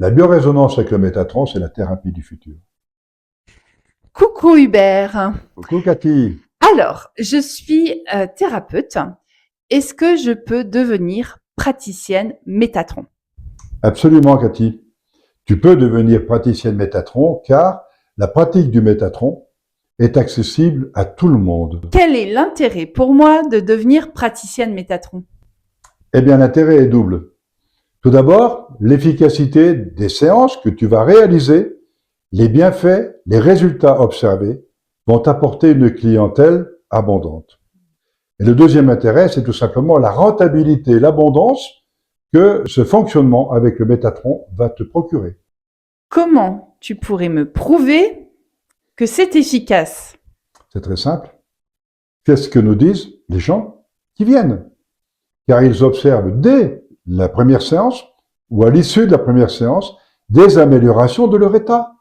La biorésonance avec le Métatron, c'est la thérapie du futur. Coucou Hubert. Coucou Cathy. Alors, je suis thérapeute. Est-ce que je peux devenir praticienne Métatron? Absolument Cathy. Tu peux devenir praticienne Métatron car la pratique du Métatron est accessible à tout le monde. Quel est l'intérêt pour moi de devenir praticienne Métatron? Eh bien, l'intérêt est double. Tout d'abord, l'efficacité des séances que tu vas réaliser, les bienfaits, les résultats observés vont t'apporter une clientèle abondante. Et le deuxième intérêt, c'est tout simplement la rentabilité, l'abondance que ce fonctionnement avec le Métatron va te procurer. Comment tu pourrais me prouver que c'est efficace? C'est très simple. Qu'est-ce que nous disent les gens qui viennent? Car ils observent dès la première séance ou à l'issue de la première séance des améliorations de leur état.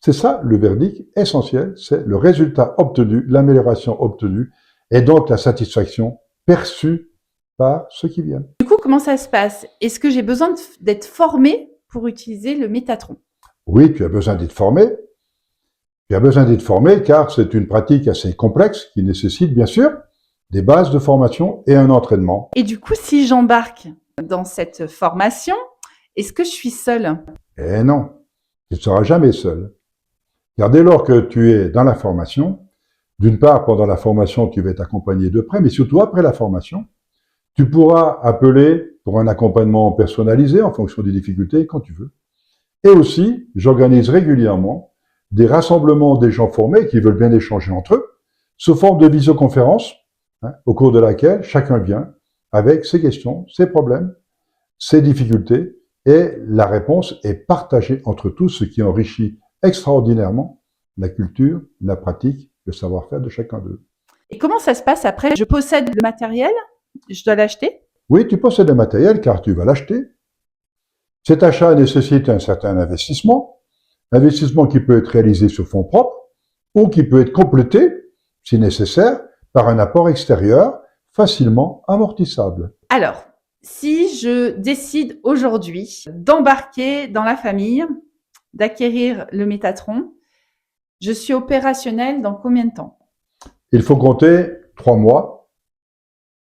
C'est ça le verdict essentiel, c'est le résultat obtenu, l'amélioration obtenue et donc la satisfaction perçue par ceux qui viennent. Du coup, comment ça se passe? Est-ce que j'ai besoin d'être formée pour utiliser le Métatron? Oui, tu as besoin d'être formé. Tu as besoin d'être formé car c'est une pratique assez complexe qui nécessite bien sûr des bases de formation et un entraînement. Et du coup, si j'embarque dans cette formation, est-ce que je suis seule? Eh non, tu ne seras jamais seul. Car dès lors que tu es dans la formation, d'une part, pendant la formation, tu vas être accompagné de près, mais surtout après la formation, tu pourras appeler pour un accompagnement personnalisé en fonction des difficultés quand tu veux. Et aussi, j'organise régulièrement des rassemblements des gens formés qui veulent bien échanger entre eux, sous forme de visioconférence, au cours de laquelle chacun vient avec ses questions, ses problèmes, ses difficultés, et la réponse est partagée entre tous, ce qui enrichit extraordinairement la culture, la pratique, le savoir-faire de chacun d'eux. Et comment ça se passe après? Je possède le matériel, je dois l'acheter? Oui, tu possèdes le matériel car tu vas l'acheter. Cet achat nécessite un certain investissement qui peut être réalisé sur fonds propres ou qui peut être complété, si nécessaire, par un apport extérieur facilement amortissable. Alors, si je décide aujourd'hui d'embarquer dans la famille, d'acquérir le Métatron, je suis opérationnelle dans combien de temps? Il faut compter 3 mois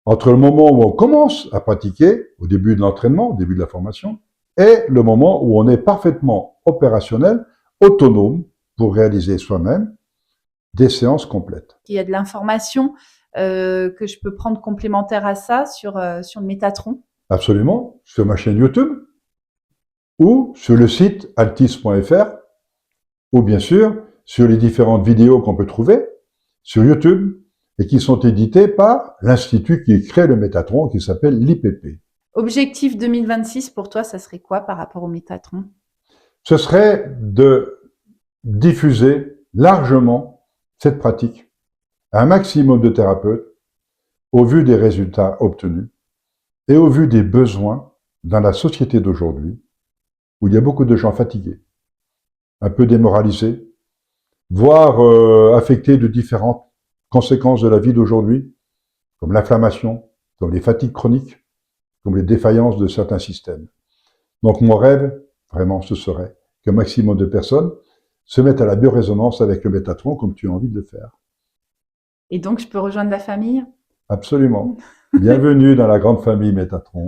entre le moment où on commence à pratiquer, au début de l'entraînement, au début de la formation, et le moment où on est parfaitement opérationnel, autonome, pour réaliser soi-même des séances complètes. Il y a de l'information que je peux prendre complémentaire à ça sur le Métatron? Absolument, sur ma chaîne YouTube, ou sur le site altis.fr, ou bien sûr sur les différentes vidéos qu'on peut trouver sur YouTube et qui sont éditées par l'institut qui crée le Métatron, qui s'appelle l'IPP. Objectif 2026 pour toi, ça serait quoi par rapport au Métatron? Ce serait de diffuser largement cette pratique à un maximum de thérapeutes au vu des résultats obtenus et au vu des besoins dans la société d'aujourd'hui où il y a beaucoup de gens fatigués, un peu démoralisés, voire affectés de différentes conséquences de la vie d'aujourd'hui, comme l'inflammation, comme les fatigues chroniques, comme les défaillances de certains systèmes. Donc mon rêve, vraiment, ce serait qu'un maximum de personnes se mettent à la biorésonance avec le Métatron comme tu as envie de le faire. Et donc, je peux rejoindre la famille? Absolument. Bienvenue dans la grande famille Métatron.